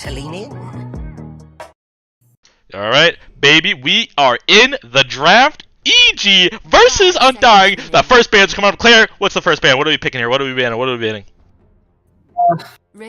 to lean in. Alright, baby, we are in the draft. EG versus Undying. The first band's coming up. Claire, what's the first band? What are we picking here? What are we banning? What are we banning?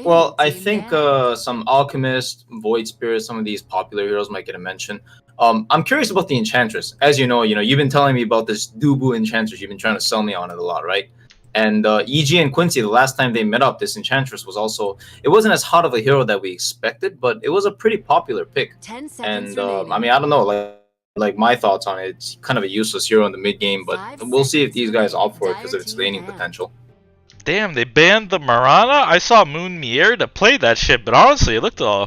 Well, I think some Alchemist, Void Spirit, some of these popular heroes might get a mention. I'm curious about the Enchantress. As you know, you've been telling me about this Dubu Enchantress. You've been trying to sell me on it a lot, right? And EG and Quincy, the last time they met up, this Enchantress was also... It wasn't as hot of a hero that we expected, but it was a pretty popular pick. 10 seconds And, remaining. I mean, I don't know, like my thoughts on it. It's kind of a useless hero in the mid-game, but we'll see if these guys opt for it because of its laning potential. Damn, they banned the Marana? I saw Moon Mier to play that shit, but honestly, it looked a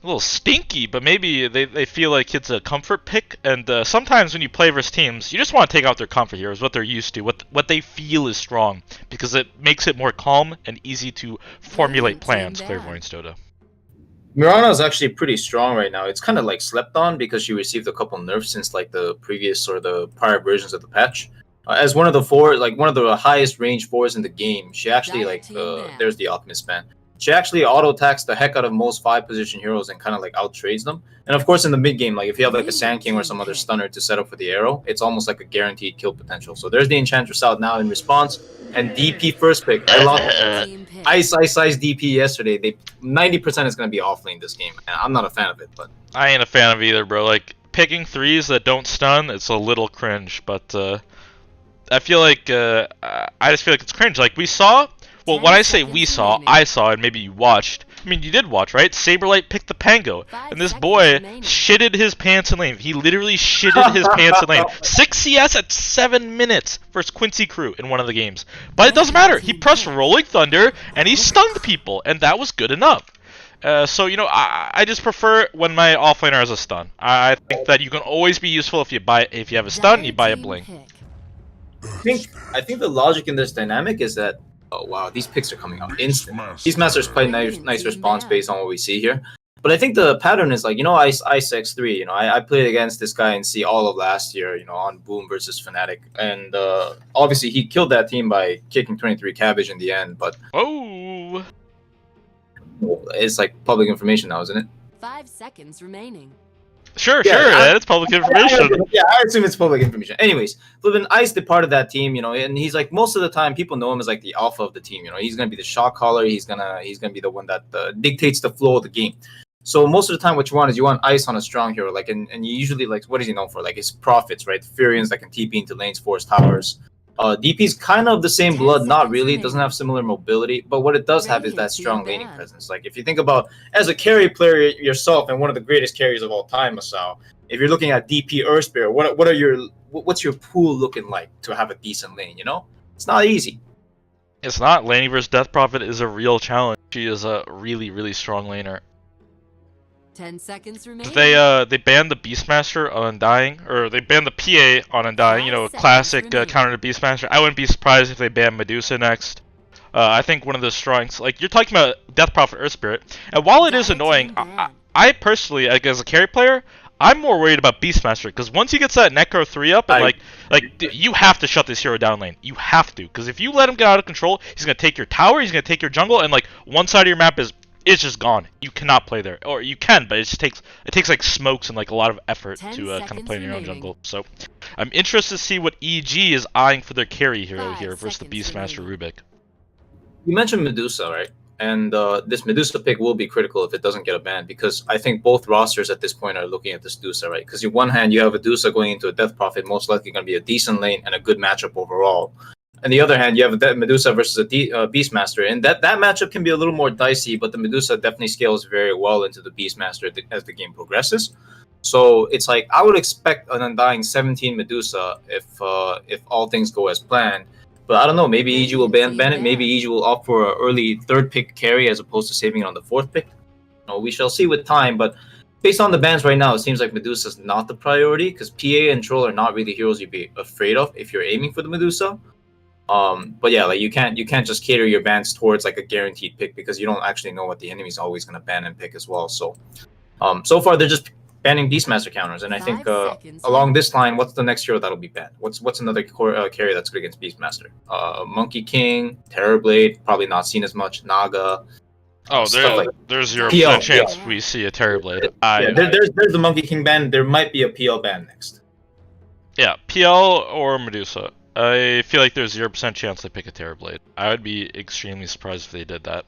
little stinky, but maybe they feel like it's a comfort pick, and sometimes when you play versus teams, you just want to take out their comfort heroes, what they're used to, what they feel is strong, because it makes it more calm and easy to formulate plans, Clairvoyance Dota. Mirana is actually pretty strong right now. It's kind of like slept on because she received a couple nerfs since like the previous or the prior versions of the patch. As one of the one of the highest range fours in the game, she actually there's the Alchemist ban. She actually auto attacks the heck out of most 5-position heroes and kind of like out trades them. And of course, in the mid game, like if you have like a Sand King or some other stunner to set up for the arrow, it's almost like a guaranteed kill potential. So there's the Enchantress out now in response. And DP first pick. I lost Ice DP yesterday. 90% is going to be off lane this game. And I'm not a fan of it, but I ain't a fan of either, bro. Like, picking threes that don't stun, it's a little cringe, but I feel like I just feel like it's cringe. Like we saw, well, when I say we saw, I saw, and maybe you watched. I mean, you did watch, right? Saberlight picked the Pango, and this boy shitted his pants in lane. He literally shitted his pants in lane. 6 CS at 7 minutes versus Quincy Crew in one of the games. But it doesn't matter. He pressed Rolling Thunder, and he stunned people, and that was good enough. So, you know, I just prefer when my offlaner has a stun. I think that you can always be useful if you have a stun, you buy a Blink. I think the logic in this dynamic is that, oh wow, these picks are coming out instant. These masters quite nice response based on what we see here. But I think the pattern is like, you know, Ice X3, you know, I played against this guy in C all of last year, you know, on Boom versus Fnatic. And obviously he killed that team by kicking 23 Cabbage in the end, but... Oh! It's like public information now, isn't it? 5 seconds remaining. Sure, it's public information. Yeah, I assume it's public information. Anyways, Flippin' Ice departed that team, you know, and he's like, most of the time people know him as like the alpha of the team, you know, he's gonna be the shot caller, he's gonna be the one that dictates the flow of the game. So most of the time what you want is you want Ice on a strong hero, like, and you usually, like, what is he known for? Like his profits, right? Furions that can TP into lanes, force towers. DP's kind of the same blood, not really. It doesn't have similar mobility, but what it does have is that strong laning presence. Like if you think about as a carry player yourself and one of the greatest carries of all time, Masao, if you're looking at DP Earth Spirit, what's your pool looking like to have a decent lane? You know, it's not easy. It's not. Laning versus Death Prophet is a real challenge. She is a really strong laner. 10 seconds remaining. They banned the Beastmaster on Undying, or they banned the PA on Undying, you know, a classic counter to Beastmaster. I wouldn't be surprised if they banned Medusa next. I think one of the strengths, like, you're talking about Death Prophet Earth Spirit, and while it is annoying, I personally, like, as a carry player, I'm more worried about Beastmaster, because once he gets that Necro 3 up, and you have to shut this hero down lane. You have to, because if you let him get out of control, he's going to take your tower, he's going to take your jungle, and, like, one side of your map is it's just gone. You cannot play there, or you can, but it takes like smokes and like a lot of effort to kind of play in your own jungle. So I'm interested to see what EG is eyeing for their carry hero here versus the Beastmaster Rubik. You mentioned Medusa, right? And this Medusa pick will be critical if it doesn't get a ban, because I think both rosters at this point are looking at this Medusa, right? Because on one hand, you have a Medusa going into a Death Prophet, most likely going to be a decent lane and a good matchup overall. On the other hand, you have a Medusa versus a Beastmaster, and that matchup can be a little more dicey, but the Medusa definitely scales very well into the Beastmaster as the game progresses. So it's like, I would expect an Undying 17 Medusa if all things go as planned. But I don't know, maybe EG will ban it, maybe EG will opt for an early 3rd pick carry as opposed to saving it on the 4th pick. No, we shall see with time, but based on the bans right now, it seems like Medusa's not the priority, because PA and Troll are not really heroes you'd be afraid of if you're aiming for the Medusa. But yeah, like you can't just cater your bans towards like a guaranteed pick, because you don't actually know what the enemy's always going to ban and pick as well. So, so far they're just banning Beastmaster counters, and I think along this line, what's the next hero that'll be banned? What's another carry that's good against Beastmaster? Monkey King, Terrorblade, probably not seen as much. Naga. Oh, stuff like there's 0% PL, chance we see a Terrorblade. there's the Monkey King ban. There might be a PL ban next. Yeah, PL or Medusa. I feel like there's 0% chance they pick a Terrorblade. I would be extremely surprised if they did that.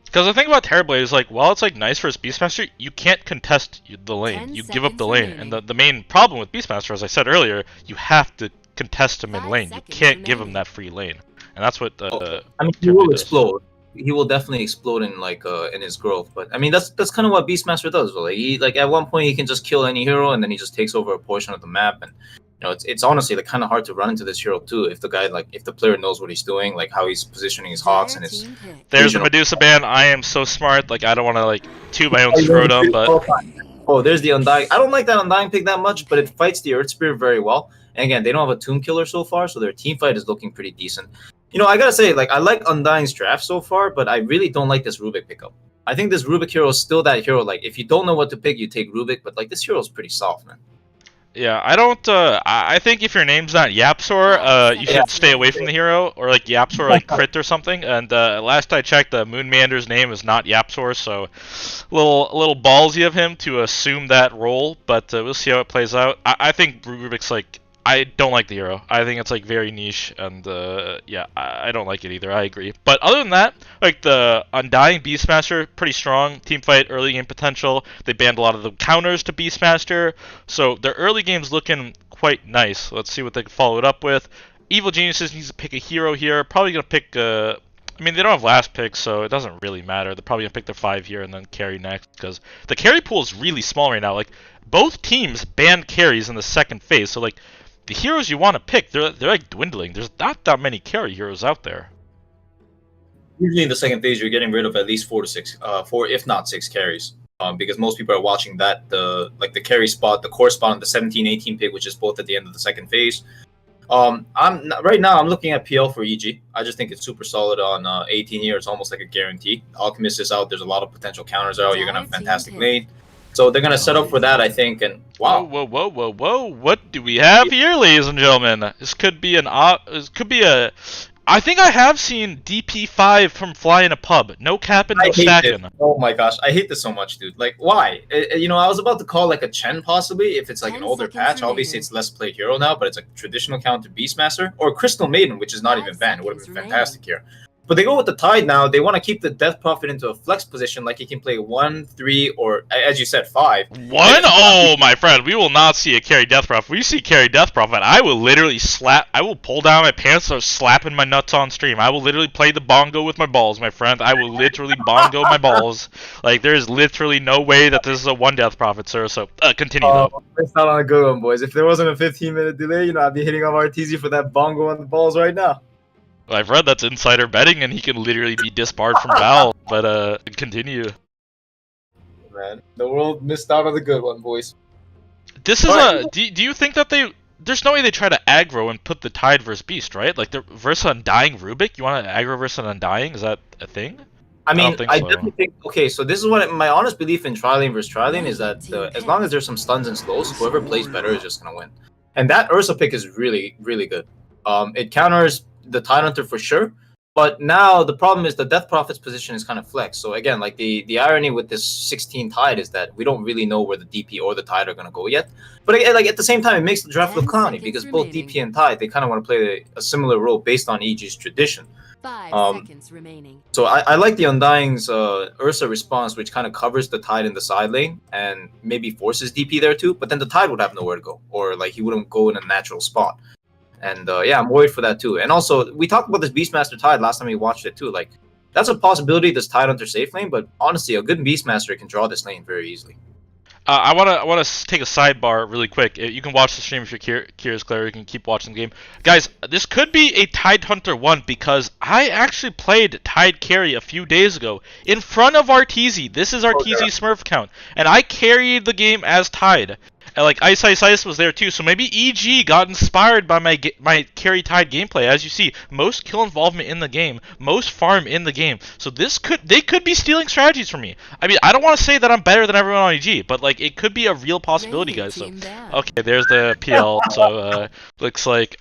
Because the thing about Terrorblade is, like, while it's like nice for its Beastmaster, you can't contest the lane. You give up the lane. And the main problem with Beastmaster, as I said earlier, you have to contest him in lane. You can't give him that free lane. And that's what I mean, he will explode. He will definitely explode in like in his growth. But I mean, that's kind of what Beastmaster does. Like, he at one point he can just kill any hero, and then he just takes over a portion of the map. And you know, it's honestly like kind of hard to run into this hero too if the player knows what he's doing, like how he's positioning his Hawks and his. There's a Medusa ban. I am so smart. Like, I don't want to like toot my own scrotum, but oh, there's the Undying. I don't like that Undying pick that much, but it fights the Earth Spirit very well. And again, they don't have a Tomb Killer so far, so their team fight is looking pretty decent. You know, I gotta say, like, I like Undying's draft so far, but I really don't like this Rubik pickup. I think this Rubik hero is still that hero. Like, if you don't know what to pick, you take Rubik, but like this hero is pretty soft, man. yeah, I don't. I think if your name's not Yapsor, you should stay away from the hero, or like Yapsor, like Crit or something. And last I checked, Moonmander's name is not Yapsor, so a little ballsy of him to assume that role. But we'll see how it plays out. I think Rubik's like. I don't like the hero. I think it's like very niche, and yeah, I don't like it either. I agree. But other than that, like the Undying Beastmaster, pretty strong team fight, early game potential. They banned a lot of the counters to Beastmaster, so their early game's looking quite nice. Let's see what they can follow it up with. Evil Geniuses needs to pick a hero here. Probably gonna pick. I mean, they don't have last pick, so it doesn't really matter. They're probably gonna pick their 5 here and then carry next, because the carry pool is really small right now. Like both teams banned carries in the second phase, so like. The heroes you want to pick, they're like dwindling. There's not that many carry heroes out there. Usually in the second phase, you're getting rid of at least 4 if not 6 carries. Because most people are watching that the carry spot, the core spot on the 17-18 pick, which is both at the end of the second phase. Right now I'm looking at PL for EG. I just think it's super solid on 18 here. It's almost like a guarantee. Alchemist is out. There's a lot of potential counters out. You're gonna have a fantastic lane. So they're gonna set up for that, I think, and wow. Whoa! What do we have here, ladies and gentlemen? This could be I think I have seen DP5 from Fly in a Pub. No capping, no stacking. Oh my gosh, I hate this so much, dude. Like, why? You know, I was about to call like a Chen possibly if it's like an older patch. Obviously, it's less played hero now, but it's a traditional counter Beastmaster or Crystal Maiden, which is not even banned. It would have been fantastic here. But they go with the Tide now. They want to keep the Death Prophet into a flex position, like he can play 1, 3, or as you said, 5. 1? Oh, my friend, we will not see a carry Death Prophet. We see carry Death Prophet. I will literally I will pull down my pants, start slapping my nuts on stream. I will literally play the bongo with my balls, my friend. I will literally bongo my balls. Like, there is literally no way that this is a 1 Death Prophet, sir. So continue though. It's not on a good one, boys. If there wasn't a 15-minute delay, you know, I'd be hitting off RTZ for that bongo on the balls right now. I've read that's insider betting, and he can literally be disbarred from Val. But continue. Man, the world missed out on the good one, boys. This is do you think that there's no way they try to aggro and put the Tide versus Beast, right? Like the versus Undying Rubik, you want to aggro versus Undying? Is that a thing? I mean, I definitely think. Okay, so this is what my honest belief in Trilane versus Trilane is that as long as there's some stuns and slows, whoever plays better is just gonna win. And that Ursa pick is really, really good. It counters the Tide Hunter for sure, but now the problem is the Death Prophet's position is kind of flexed. So again, like the irony with this 16 Tide is that we don't really know where the DP or the Tide are gonna go yet. But again, like at the same time, it makes the draft look clowny because both DP and Tide, they kind of want to play a similar role based on EG's tradition. 5 seconds remaining. So I like the Undying's Ursa response, which kind of covers the Tide in the side lane and maybe forces DP there too. But then the Tide would have nowhere to go, or like he wouldn't go in a natural spot. And yeah, I'm worried for that too. And also, we talked about this Beastmaster Tide last time we watched it too. Like, that's a possibility, this Tide Hunter safe lane, but honestly, a good Beastmaster can draw this lane very easily. I wanna take a sidebar really quick. You can watch the stream if you're curious, Claire. You can keep watching the game. Guys, this could be a Tide Hunter 1 because I actually played Tide Carry a few days ago in front of RTZ. This is RTZ Smurf account, and I carried the game as Tide. And like Ice was there too, so maybe EG got inspired by my carry Tide gameplay. As you see, most kill involvement in the game, most farm in the game. So they could be stealing strategies from me. I mean, I don't want to say that I'm better than everyone on EG, but like it could be a real possibility, guys. So okay, there's the PL. So looks like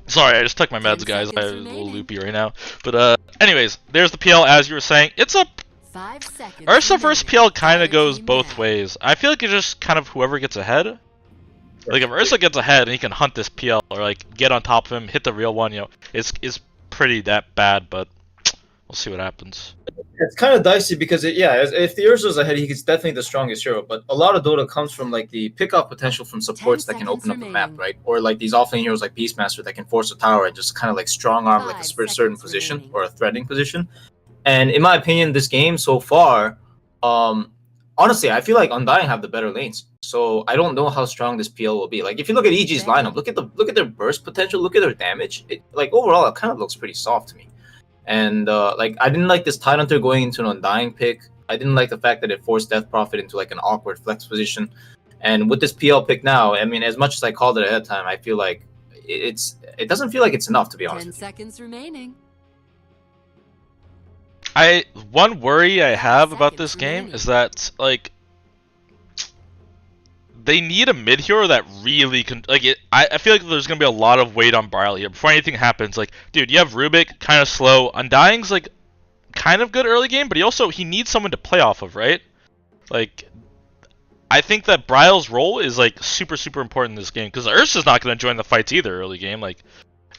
Sorry, I just took my 10 meds, guys. I'm a seconds little remaining. loopy right now. But anyways, there's the PL as you were saying. It's a 5 seconds. Ursa versus remaining. PL kind of Fire goes team both match. ways. I feel like it's just kind of whoever gets ahead. Like if Ursa gets ahead and he can hunt this PL or like get on top of him, hit the real one, you know, it's pretty that bad. But we'll see what happens. It's kind of dicey because if the Ursa's ahead, he's definitely the strongest hero. But a lot of Dota comes from like the pickup potential from supports 10 that can open up seconds the map, remaining. right? Or like these offlane heroes like Beastmaster that can force a tower and just kind of like strong arm like a 5 certain seconds position remaining. or a threatening position. And in my opinion, this game so far, honestly, I feel like Undying have the better lanes. So I don't know how strong this PL will be. Like if you look at EG's lineup, look at their burst potential, look at their damage. Like overall, it kind of looks pretty soft to me. And like I didn't like this Tidehunter going into an Undying pick. I didn't like the fact that it forced Death Prophet into like an awkward flex position. And with this PL pick now, I mean, as much as I called it ahead of time, I feel like it doesn't feel like it's enough, to be honest. 10 seconds remaining. One worry I have about Seconds this game remaining. is that like they need a mid hero that really can like it. I feel like there's gonna be a lot of weight on Brile here before anything happens. Like, dude, you have Rubik, kind of slow. Undying's like kind of good early game, but he needs someone to play off of, right? Like, I think that Brile's role is like super important in this game because Ursa's not gonna join the fights either early game. Like,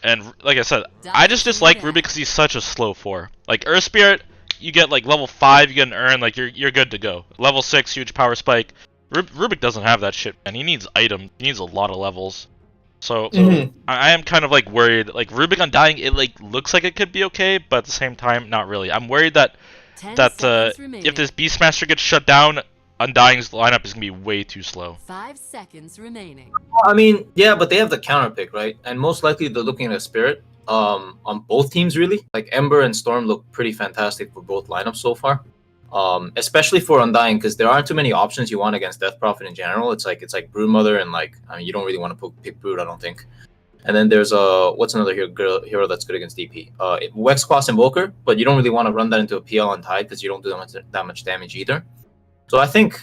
and like I said, I just dislike Rubik because he's such a slow 4. Like Earth Spirit, you get like level 5, you get an urn, like you're good to go. Level 6, huge power spike. Rubik doesn't have that shit, man. He needs items. He needs a lot of levels. So I am kind of like worried. Like Rubik Undying, it like looks like it could be okay, but at the same time, not really. I'm worried that 10 seconds remaining. if this Beastmaster gets shut down, Undying's lineup is gonna be way too slow. 5 seconds remaining. I mean, yeah, but they have the counter pick, right? And most likely they're looking at a Spirit on both teams, really. Like Ember and Storm look pretty fantastic for both lineups so far. Especially for Undying, because there aren't too many options you want against Death Prophet in general. It's like Broodmother and like I mean you don't really want to pick Brood, I don't think. And then there's what's another hero that's good against DP? Wexquas Invoker, but you don't really want to run that into a PL on Tide because you don't do that much damage either. So I think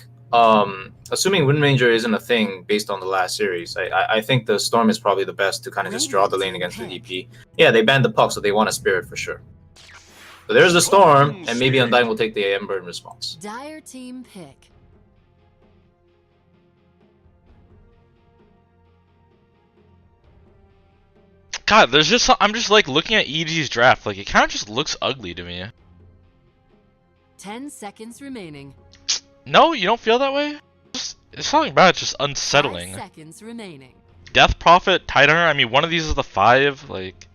assuming Wind Ranger isn't a thing based on the last series, I think the Storm is probably the best to kind of just draw the lane against the DP. Yeah, they banned the Puck, so they want a Spirit for sure. So there's the Storm, and maybe Undying will take the Ember in response. Dire team pick. God, I'm just like looking at EG's draft, like it kind of just looks ugly to me. 10 seconds remaining. No, you don't feel that way? It's something about it's just unsettling. 5 seconds remaining. Death Prophet, Tidehunter, I mean one of these is the 5, like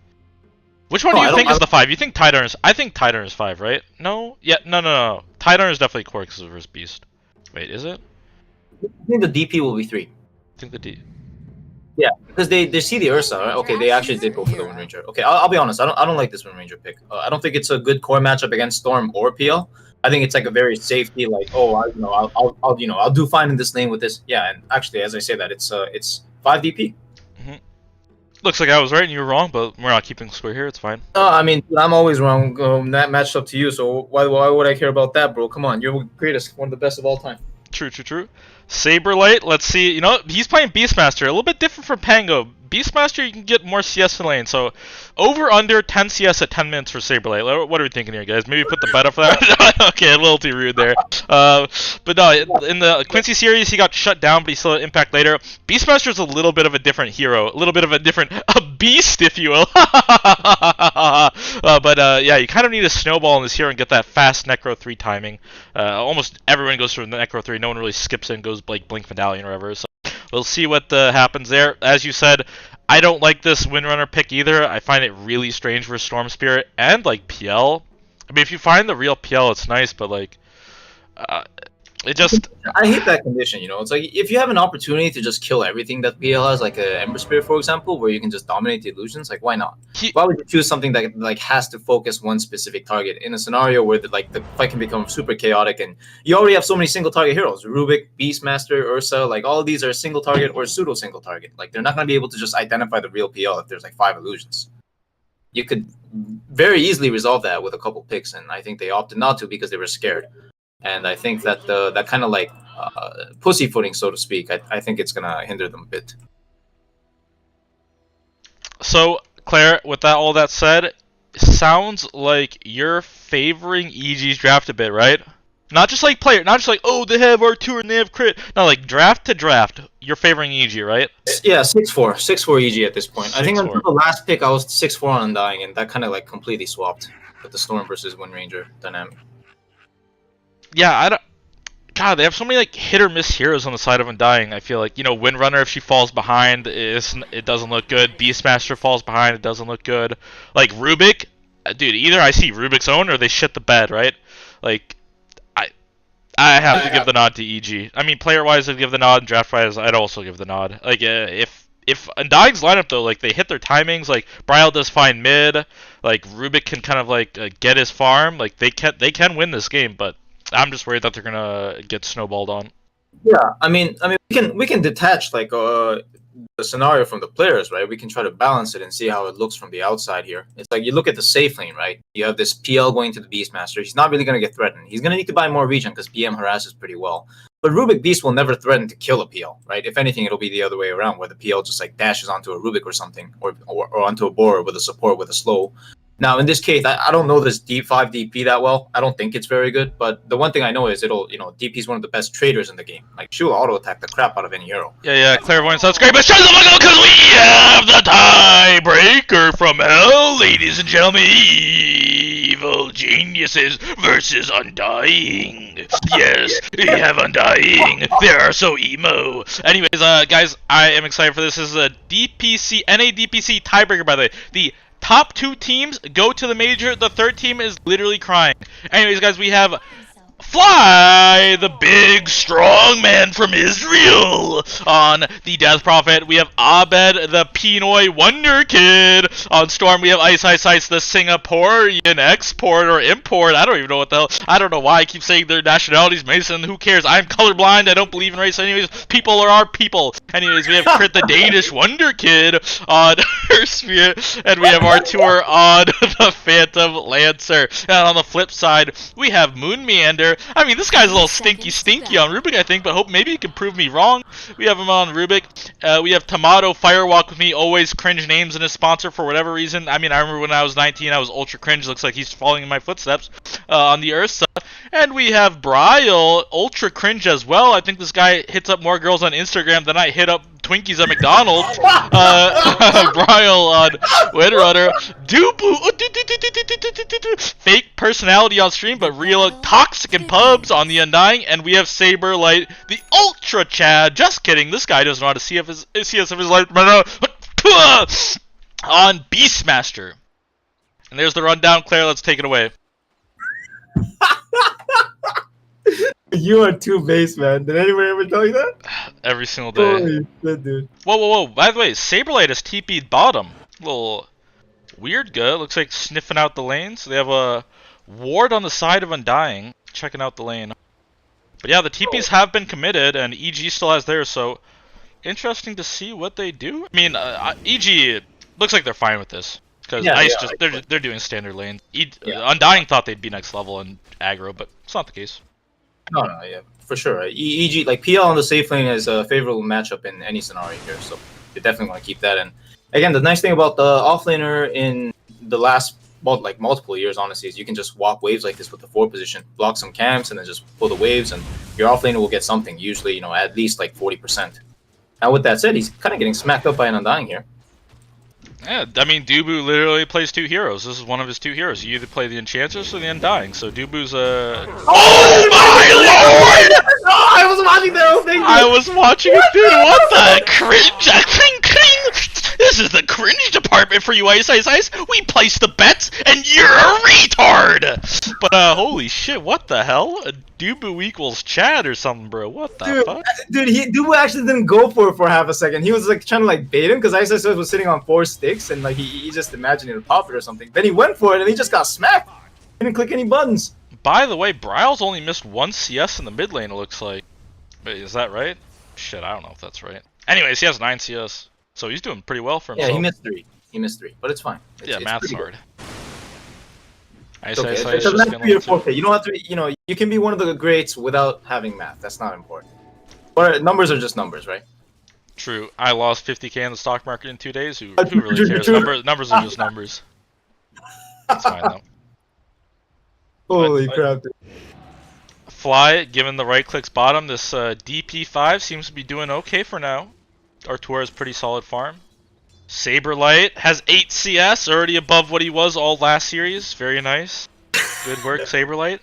which one do you think is the 5? You think Tidehunter's I think Tidehunter's 5, right? No? Yeah, no. Tidehunter is definitely core because of his beast. Wait, is it? I think the DP will be 3. I think the D. Yeah, because they see the Ursa, right? Okay, they actually did go for the Wind Ranger. Okay, I'll be honest. I don't like this Wind Ranger pick. I don't think it's a good core matchup against Storm or PL. I think it's like a very safety, like I'll do fine in this lane with this. Yeah, and actually, as I say that, it's 5 DP. Looks like I was right and you were wrong, but we're not keeping score here. It's fine. I mean, I'm always wrong. That matched up to you, so why would I care about that, bro? Come on, you're the greatest, one of the best of all time. True. Saberlight, let's see. You know, he's playing Beastmaster, a little bit different from Pango. Beastmaster, you can get more CS in lane. So, over under 10 CS at 10 minutes for Saberlight. What are we thinking here, guys? Maybe put the bet up for that. Okay, a little too rude there. But no, in the Quincy series, he got shut down, but he still had impact later. Beastmaster's a little bit of a different hero, a little bit of a beast, if you will. Yeah, you kind of need a snowball in this hero and get that fast Necro 3 timing. Almost everyone goes through the Necro 3. No one really skips it and goes like Blink Medallion or whatever. So we'll see what happens there. As you said, I don't like this Windrunner pick either. I find it really strange for Storm Spirit and like PL. I mean, if you find the real PL, it's nice, but like, it just. I hate that condition. You know, it's like if you have an opportunity to just kill everything that PL has, like a Ember Spirit, for example, where you can just dominate the illusions. Like, why not? Why would you choose something that like has to focus one specific target in a scenario where the fight can become super chaotic and you already have so many single target heroes: Rubik, Beastmaster, Ursa. Like all of these are single target or pseudo single target. Like they're not going to be able to just identify the real PL if there's like 5 illusions. You could very easily resolve that with a couple picks, and I think they opted not to because they were scared. And I think that that kind of like pussyfooting, so to speak, I think it's gonna hinder them a bit. So Claire, with that all that said, sounds like you're favoring EG's draft a bit, right? Not just like player, not just like, oh, they have R2 and they have crit. No, like draft to draft, you're favoring EG, right? Yeah, 6-4. 6-4 EG at this point. I think 6-4. until the last pick, I was 6-4 on Undying, and that kind of like completely swapped with the Storm versus Wind Ranger dynamic. Yeah, I don't. God, they have so many like hit or miss heroes on the side of Undying. I feel like, you know, Windrunner, if she falls behind, it doesn't look good. Beastmaster falls behind, it doesn't look good. Like Rubik, dude, either I see Rubik's own or they shit the bed, right? Like, I have to give the nod to EG. I mean, player-wise, I'd give the nod, and draft-wise, I'd also give the nod. Like, if Undying's lineup though, like they hit their timings, like Bryle does fine mid, like Rubik can kind of like get his farm, like they can win this game, but I'm just worried that they're gonna get snowballed on. Yeah, I mean, we can detach like the scenario from the players, right? We can try to balance it and see how it looks from the outside here. It's like you look at the safe lane, right? You have this PL going to the Beastmaster. He's not really going to get threatened. He's going to need to buy more regen because PM harasses pretty well. But Rubik Beast will never threaten to kill a PL, right? If anything, it'll be the other way around, where the PL just like dashes onto a Rubik or something, or onto a board with a support with a slow. Now, in this case, I don't know this D5 DP that well. I don't think it's very good, but the one thing I know is DP is one of the best traders in the game. Like, she'll auto-attack the crap out of any hero. Yeah, Clairvoyance, that's great, but shut the fuck up, because we have the tiebreaker from hell, ladies and gentlemen. Evil Geniuses versus Undying. Yes, we have Undying. They are so emo. Anyways, guys, I am excited for this. This is a NA DPC tiebreaker, by the way. The top two teams go to the major. The third team is literally crying. Anyways, guys, we have Fly, the big strong man from Israel, on the Death Prophet. We have Abed, the Pinoy Wonder Kid. On Storm, we have Ice, the Singaporean export or import. I don't even know what the hell. I don't know why I keep saying their nationalities. Mason, who cares? I'm colorblind. I don't believe in race. Anyways, people are our people. Anyways, we have Crit, the Danish Wonder Kid, on her Sphere. And we have our tour on the Phantom Lancer. And on the flip side, we have Moon Meander. I mean, this guy's a little stinky on Rubik, I think, but hope maybe he can prove me wrong. We have him on Rubik. We have Tomato Firewalk with me, always cringe names in his sponsor for whatever reason. I mean, I remember when I was 19, I was ultra cringe. Looks like he's following in my footsteps on the Ursa. And we have Bryle, ultra cringe as well. I think this guy hits up more girls on Instagram than I hit up Twinkies at McDonald's. Bryle on Windrunner. Fake personality on stream, but real toxic in pubs on the Undying. And we have Saberlight, the Ultra Chad. Just kidding, this guy doesn't know how to see if his life on Beastmaster. And there's the rundown. Claire, let's take it away. You are too base, man. Did anyone ever tell you that? Every single day. Holy shit, dude. Whoa. By the way, Saberlight has TP'd bottom. Little weird good. Looks like sniffing out the lanes. They have a ward on the side of Undying, checking out the lane. But yeah, the TPs have been committed, and EG still has theirs, so interesting to see what they do. I mean, EG looks like they're fine with this. Because Ice they're doing standard lanes. Undying thought they'd be next level in aggro, but it's not the case. No, yeah, for sure. EG, like PL on the safe lane is a favorable matchup in any scenario here, so you definitely want to keep that in. Again, the nice thing about the offlaner in the last, multiple years, honestly, is you can just walk waves like this with the 4 position, block some camps, and then just pull the waves, and your offlaner will get something, usually, at least like 40%. Now, with that said, he's kind of getting smacked up by an Undying here. Yeah, I mean, Dubu literally plays 2 heroes. This is one of his 2 heroes. You either play the Enchantress or the Undying. So Dubu's Oh my lord! Oh, I was watching that whole thing. I was watching it, dude. What the cringe? This is the cringe department for you, Ice. We place the bets, and you're a retard. But holy shit, what the hell? Dubu equals Chad or something, bro. What the fuck? Dude, Dubu actually didn't go for it for half a second. He was like trying to bait him because Ice was sitting on 4 sticks and he just imagined it would pop it or something. Then he went for it and he just got smacked. He didn't click any buttons. By the way, Bryle's only missed 1 CS in the mid lane, it looks like. Wait, is that right? Shit, I don't know if that's right. Anyways, he has 9 CS. So he's doing pretty well for himself. Yeah, he missed 3. He missed 3, but it's fine. It's math's hard. It's okay. It doesn't have to be your forte. You don't have to, you can be one of the greats without having math. That's not important. But numbers are just numbers, right? True. I lost 50k in the stock market in 2 days. Who really cares? Numbers are just numbers. It's fine though. Holy crap, dude. Fly, given the right clicks bottom, this DP5 seems to be doing okay for now. Artur is pretty solid farm. Saberlight has 8 CS, already above what he was all last series. Very nice. Good work, Saberlight.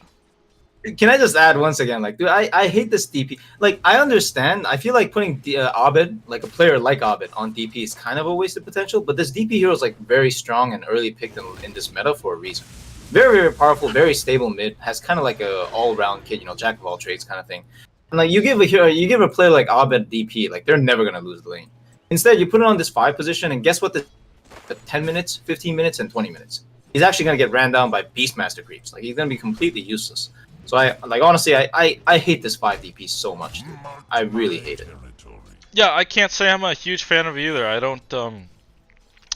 Can I just add once again, like, dude, I hate this DP. Like, I understand. I feel like putting Abed, like a player like Abed, on DP is kind of a waste of potential. But this DP hero is like very strong and early picked in this meta for a reason. Very, very powerful, very stable mid. Has kind of like a all-round kid, you know, jack of all trades kind of thing. And like you give a player like Abed DP, like they're never gonna lose the lane. Instead, you put it on this 5 position, and guess what? The 10 minutes, 15 minutes, and 20 minutes. He's actually gonna get ran down by Beastmaster creeps. Like he's gonna be completely useless. So honestly, I hate this 5 DP so much, dude. I really hate it. Yeah, I can't say I'm a huge fan of it either. I don't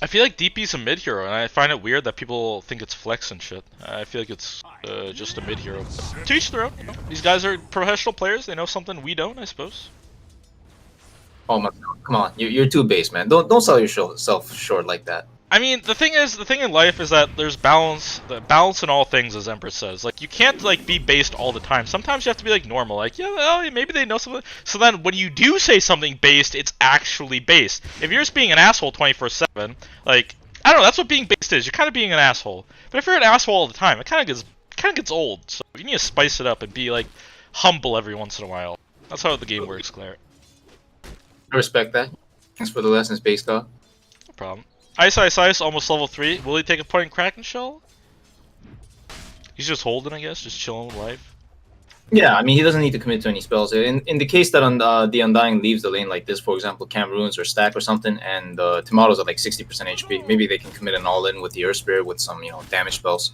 I feel like DP's a mid hero, and I find it weird that people think it's flex and shit. I feel like it's just a mid hero. But to each their own. You know? These guys are professional players. They know something we don't, I suppose. Oh my god, come on, you're too base, man. Don't sell yourself short like that. I mean, the thing in life is that there's balance. The balance in all things, as Empress says. Like, you can't like be based all the time. Sometimes you have to be like normal. Like, yeah, well, maybe they know something. So then, when you do say something based, it's actually based. If you're just being an asshole 24/7, like, I don't know. That's what being based is. You're kind of being an asshole. But if you're an asshole all the time, it kind of gets old. So you need to spice it up and be like humble every once in a while. That's how the game works, Claire. I respect that. Thanks for the lessons, base god. No problem. Ice, almost level 3. Will he take a point in Kraken Shell? He's just holding, I guess, just chilling with life. Yeah, I mean, he doesn't need to commit to any spells. In the case that the Undying leaves the lane like this, for example, Cam Runes or Stack or something, and Tomatoes are like 60% HP, maybe they can commit an all-in with the Earth Spirit with some, you know, damage spells.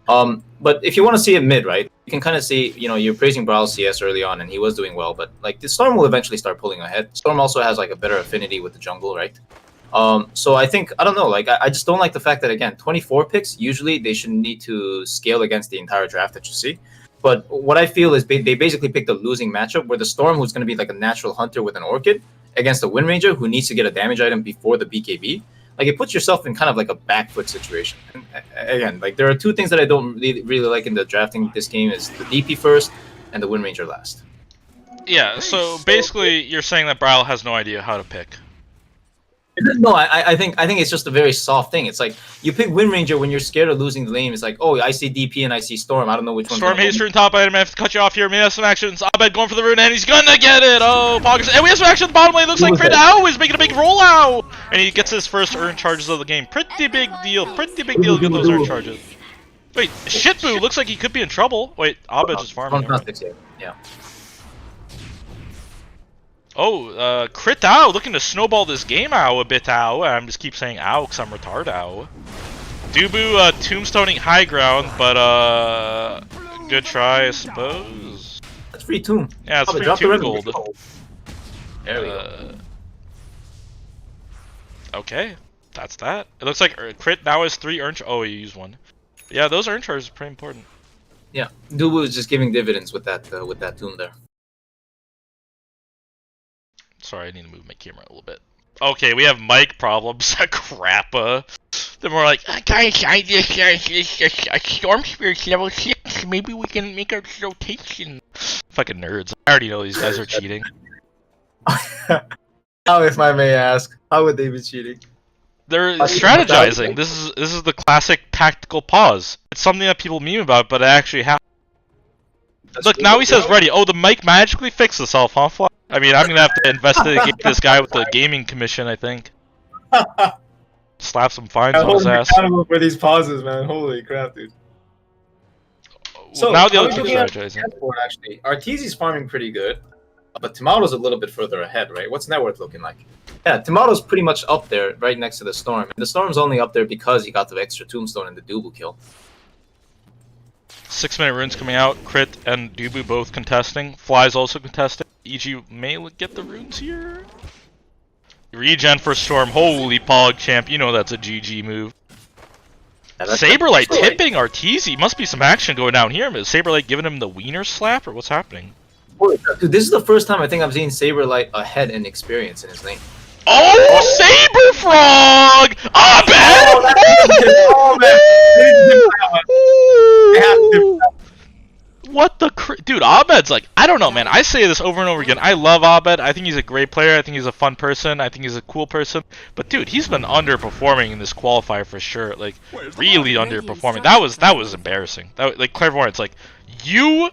But if you want to see it mid, right, you can kind of see, you know, you're praising Brawl's CS early on, and he was doing well, but like the Storm will eventually start pulling ahead. Storm also has like a better affinity with the jungle, right? So I think, I don't know, like I just don't like the fact that, again, 24 picks, usually they should need to scale against the entire draft that you see. But what I feel is they basically picked a losing matchup where the Storm, who's going to be like a natural hunter with an Orchid, against the Wind Ranger, who needs to get a damage item before the BKB. Like, it puts yourself in kind of like a back foot situation. And again, like, there are 2 things that I don't really like in the drafting this game is the DP first and the Wind Ranger last. Yeah, so basically you're saying that Brawl has no idea how to pick. No, I think it's just a very soft thing. It's like you pick Wind Ranger when you're scared of losing the lane. It's like, oh, I see DP and I see Storm. I don't know which one. Storm hates rune top item. I have to cut you off here. We have some actions. Abed going for the rune and he's gonna get it. Oh, Poggers. And we have some action at the bottom lane. Looks like Crit Ow is making a big roll out. And he gets his first earn charges of the game. Pretty big deal. Pretty big deal to get those earn charges. Wait, Shitboo looks like he could be in trouble. Wait, Abed's just farming. Yeah. Oh, Crit Ow looking to snowball this game ow a bit ow. I'm just keep saying ow because I'm retarded ow. Dubu tombstoning high ground, but good try I suppose. That's free tomb. Yeah, it's free tomb gold. There we go. Okay, that's that. It looks like Crit now has 3 earn. Oh, he used 1. Yeah, those earn charges are pretty important. Yeah, Dubu is just giving dividends with that tomb there. Sorry, I need to move my camera a little bit. Okay, we have mic problems. Crap. Then we're like, guys, I just Storm Spirit's level 6. Maybe we can make a rotation. Fucking nerds. I already know these guys are cheating. How, if I may ask, how would they be cheating? They're strategizing. This is the classic tactical pause. It's something that people meme about, but it actually happens. Look, now he says ready. Oh, the mic magically fixed itself, huh, Fly? I mean, I'm gonna have to investigate this guy with the gaming commission, I think. Slap some fines on his ass. Accountable for these pauses, man. Holy crap, dude. So now the other team's strategizing. Actually, Arteezy's farming pretty good, but Tomato's a little bit further ahead, right? What's net worth looking like? Yeah, Tomato's pretty much up there, right next to the Storm. And the Storm's only up there because he got the extra tombstone and the Dubu kill. 6-minute runes coming out. Crit and Dubu both contesting. Fly's also contesting. EG may get the runes here. Regen for Storm. Holy Pog champ. You know that's a GG move. Yeah, Saberlight tipping Arteezy. Must be some action going down here. Is Saberlight giving him the wiener slap or what's happening? Dude, this is the first time I think I've seen Saberlight ahead in experience in his lane. Oh, Saber Frog! Abed! Oh, man. What the dude? Abed's like, I don't know, man. I say this over and over again. I love Abed. I think he's a great player. I think he's a fun person. I think he's a cool person. But dude, he's been underperforming in this qualifier for sure. Like, really underperforming. That was embarrassing. That like Clairvoyance, like you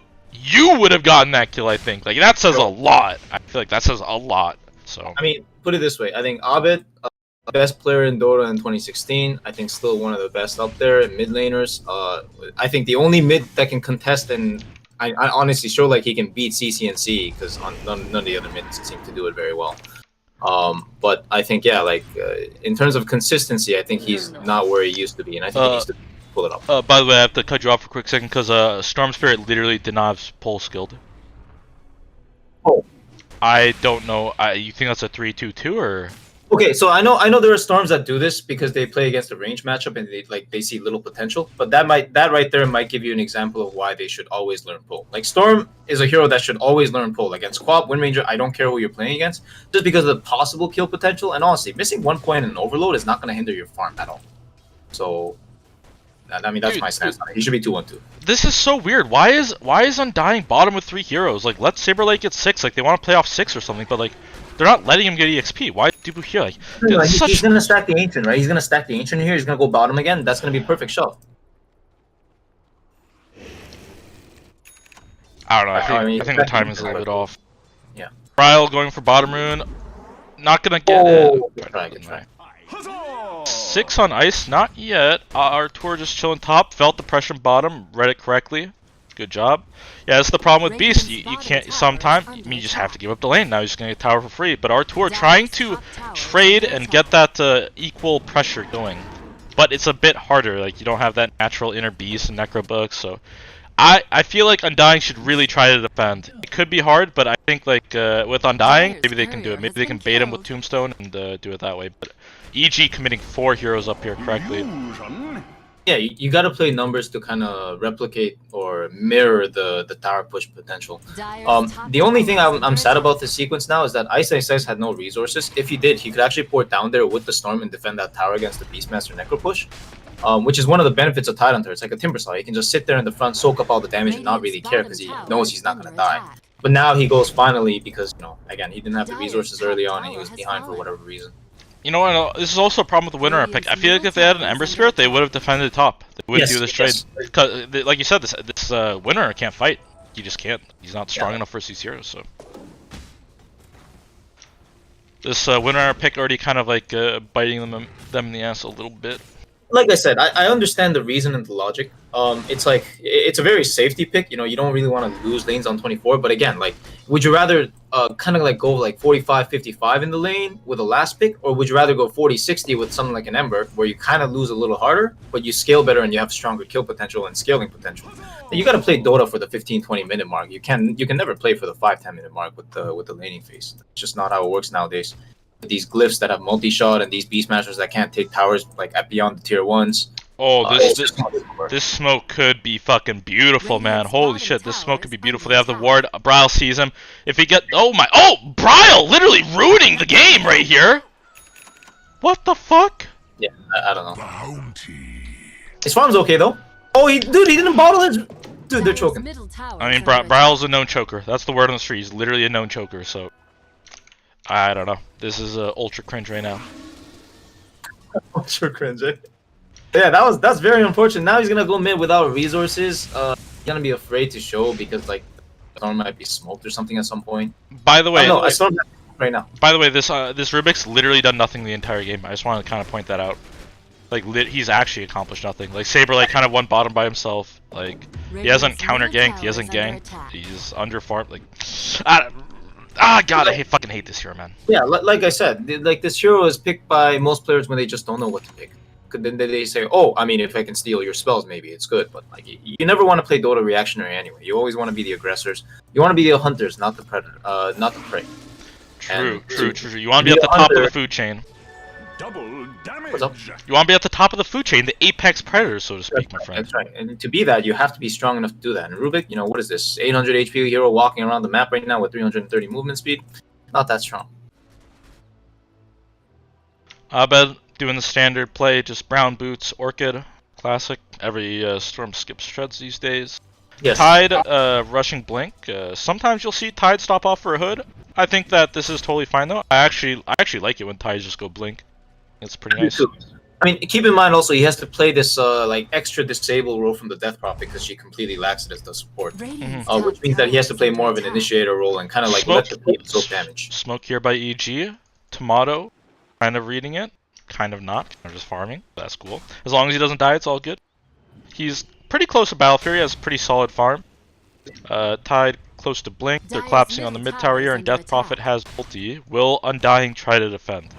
would have gotten that kill. I think like that says a lot. I feel like that says a lot. So I mean, put it this way. I think Abed, best player in Dota in 2016. I think still one of the best up there in mid laners. I think the only mid that can contest, and I honestly sure like he can beat CCNC because none of the other mids seem to do it very well. But I think yeah, like in terms of consistency, I think he's not where he used to be, and I think he needs to pull it up. By the way, I have to cut you off for a quick second because Storm Spirit literally did not have pole skilled. Oh. I don't know. You think that's a 3-2-2 or? Okay, so I know there are storms that do this because they play against a range matchup and they see little potential. But that right there might give you an example of why they should always learn pull. Like Storm is a hero that should always learn pull against Quap, Wind Ranger. I don't care who you're playing against, just because of the possible kill potential. And honestly, missing 1 point in an overload is not going to hinder your farm at all. So, I mean that's my stance on it. He should be 2-1-2. This is so weird. Why is Undying bottom with 3 heroes? Like let Saberlight get 6. Like they want to play off 6 or something, but like. They're not letting him get EXP. Why do people here? Like, dude, he's gonna stack the ancient, right? He's gonna stack the ancient here. He's gonna go bottom again. That's gonna be a perfect shove. I don't know. I think the timing is a little bit off. Yeah. Ryle going for bottom rune. Not gonna get it. Good try. 6 on ice, not yet. Our tour just chilling top. Felt the pressure bottom. Read it correctly. Good job. Yeah, that's the problem with Beast. You can't. Sometimes you just have to give up the lane. Now he's just gonna get tower for free. But our tour trying to trade and get that equal pressure going, but it's a bit harder. Like you don't have that natural inner Beast and Necro Book. So I feel like Undying should really try to defend. It could be hard, but I think like with Undying, maybe they can do it. Maybe they can bait him with Tombstone and do it that way. But EG committing 4 heroes up here correctly. Yeah, you got to play numbers to kind of replicate or mirror the tower push potential. The only thing I'm sad about this sequence now is that Ice had no resources. If he did, he could actually port down there with the Storm and defend that tower against the Beastmaster Necro push, which is one of the benefits of Tidehunter. It's like a Timber Saw. He can just sit there in the front, soak up all the damage, and not really care because he knows he's not going to die. But now he goes finally because, you know, again, he didn't have the resources early on and he was behind for whatever reason. You know what? This is also a problem with the winner pick. I feel like if they had an Ember Spirit, they would have defended top. They wouldn't do this trade. Because, like you said, this winner can't fight. He just can't. He's not strong enough for these heroes. So this winner pick already kind of like biting them in the ass a little bit. Like I said, I understand the reason and the logic. It's like it's a very safety pick. You know, you don't really want to lose lanes on 24. But again, like, would you rather kind of like go like 45-55 in the lane with a last pick, or would you rather go 40-60 with something like an Ember, where you kind of lose a little harder, but you scale better and you have stronger kill potential and scaling potential? You got to play Dota for the 15-20 minute mark. You can never play for the 5-10 minute mark with the laning phase. It's just not how it works nowadays. These glyphs that have multi-shot and these Beastmasters that can't take towers like at beyond the tier 1s. Oh, this smoke could be fucking beautiful, man. Holy shit, this smoke could be beautiful. They have the ward. Bryle sees him. If he get... Oh my... Oh! Bryle literally ruining the game right here! What the fuck? Yeah, I don't know. His farm's okay, though. Oh, dude, he didn't bottle his... Dude, they're choking. I mean, Bryle's a known choker. That's the word on the street. He's literally a known choker, so... I don't know. This is ultra cringe right now. Ultra cringe, eh? Yeah, that's very unfortunate. Now he's gonna go mid without resources. He's gonna be afraid to show because like the storm might be smoked or something at some point. By the way, no, I storm right now. By the way, this Rubik's literally done nothing the entire game. I just want to kind of point that out. Like he's actually accomplished nothing. Like Saber like kind of won bottom by himself. Like he hasn't counter ganked. He hasn't ganked. He's under farmed. Like God, I fucking hate this hero, man. Yeah, like I said, like this hero is picked by most players when they just don't know what to pick. Then they say, oh, I mean, if I can steal your spells, maybe it's good. But like, you never want to play Dota reactionary anyway. You always want to be the aggressors. You want to be the hunters, not the predator, not the prey. True. You want to be at the top of the food chain. Double damage. What's up? You want to be at the top of the food chain, the apex predator, so to speak, my friend. That's right. And to be that, you have to be strong enough to do that. And Rubik, you know, what is this? 800 HP hero walking around the map right now with 330 movement speed. Not that strong. Abed doing the standard play, just brown boots, Orchid, classic. Every storm skips shreds these days. Yes. Tide rushing Blink. Sometimes you'll see Tide stop off for a hood. I think that this is totally fine though. I actually like it when Tides just go Blink. It's pretty nice. I mean, keep in mind also he has to play this like extra disable role from the Death Prop because she completely lacks it as the support. Which means that he has to play more of an initiator role and kind of like let the team absorb damage. Smoke here by EG. Tomato, kind of reading it, kind of not. Kind of just farming. That's cool. As long as he doesn't die, it's all good. He's pretty close to Battle Fury. Has pretty solid farm. Tide close to Blink. They're collapsing on the mid tower here, and Death Prophet has ulti. Will Undying try to defend?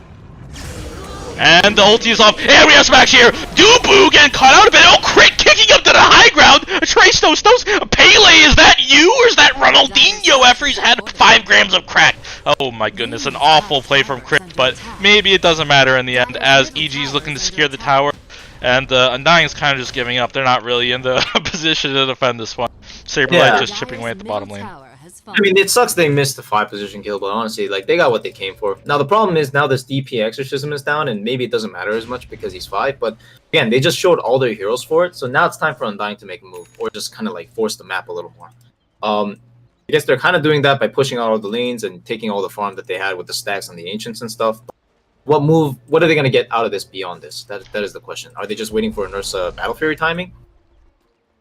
And the ulti is off. And we have Smash here. Dubu getting caught out a bit. Oh, Crit kicking up to the high ground. Trace those. Pele, is that you or is that Ronaldinho after he's had 5 grams of crack? Oh my goodness, an awful play from Crit, but maybe it doesn't matter in the end as EG's looking to secure the tower. And Undying's kind of just giving up. They're not really in the position to defend this one. Saberlight just chipping away at the bottom lane. I mean, it sucks they missed the 5 position kill, but honestly, like, they got what they came for. Now, the problem is now this DP Exorcism is down, and maybe it doesn't matter as much because he's 5, but again, they just showed all their heroes for it, so now it's time for Undying to make a move, or just kind of, like, force the map a little more. I guess they're kind of doing that by pushing out all the lanes and taking all the farm that they had with the stacks and the Ancients and stuff. What are they going to get out of this beyond this? That is the question. Are they just waiting for a Nurse Battle Fury timing?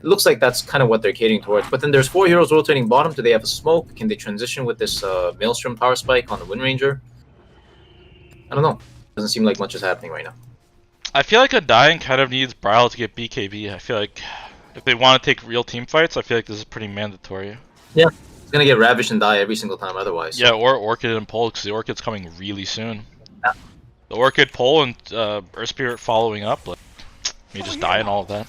It looks like that's kind of what they're catering towards. But then there's 4 heroes rotating bottom. Do they have a smoke? Can they transition with this Maelstrom Power Spike on the Wind Ranger? I don't know. Doesn't seem like much is happening right now. I feel like Undying kind of needs Brile to get BKB. I feel like if they want to take real team fights, I feel like this is pretty mandatory. Yeah, he's going to get Ravished and die every single time otherwise. Yeah, or Orchid and Pole, because the Orchid's coming really soon. Yeah. The Orchid, Pole, and Earth Spirit following up. Like, you just die and all of that.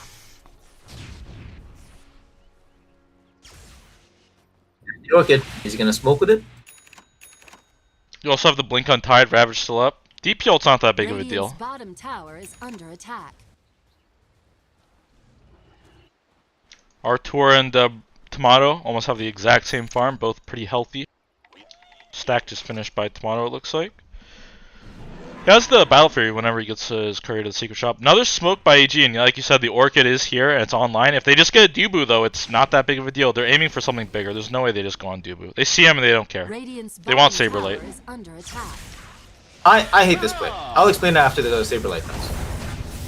Orchid, is he gonna smoke with it? You also have the Blink on Tide, Ravage still up. DP ult's not that big of a deal. Bottom tower is under attack. Artur and Tomato almost have the exact same farm, both pretty healthy. Stack just finished by Tomato, it looks like. He has the Battle Fury whenever he gets his courier to the secret shop. Another smoke by AG, and like you said, the Orchid is here and it's online. If they just get a Dubu, though, it's not that big of a deal. They're aiming for something bigger. There's no way they just go on Dubu. They see him and they don't care. They want Saberlight. I hate this play. I'll explain it after the Saberlight comes.